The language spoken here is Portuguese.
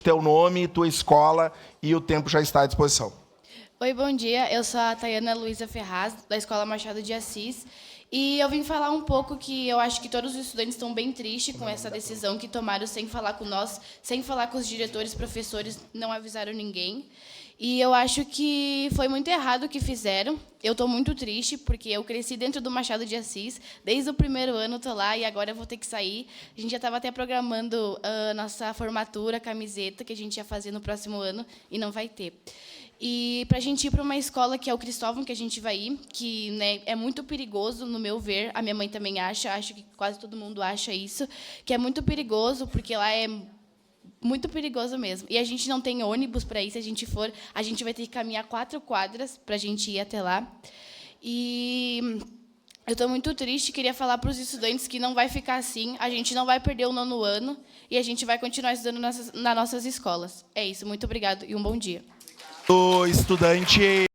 teu nome, tua escola e o tempo já está à disposição. Oi, bom dia. Eu sou a Tayana Luiza Ferraz, da Escola Machado de Assis. E eu vim falar um pouco que eu acho que todos os estudantes estão bem tristes com essa decisão que tomaram sem falar com nós, sem falar com os diretores, professores, não avisaram ninguém. E eu acho que foi muito errado o que fizeram. Eu estou muito triste, porque eu cresci dentro do Machado de Assis, desde o primeiro ano estou lá e agora eu vou ter que sair. A gente já estava até programando a nossa formatura, camiseta, que a gente ia fazer no próximo ano, e não vai ter. E para a gente ir para uma escola que é o Cristóvão, que a gente vai ir, que, né, é muito perigoso, no meu ver, a minha mãe também acha, acho que quase todo mundo acha isso, que é muito perigoso, porque lá é muito perigoso mesmo. E a gente não tem ônibus para ir, se a gente for, a gente vai ter que caminhar 4 quadras para a gente ir até lá. E eu estou muito triste, queria falar para os estudantes que não vai ficar assim, a gente não vai perder o 9º ano e a gente vai continuar estudando nas nossas escolas. É isso, muito obrigado e um bom dia. O estudante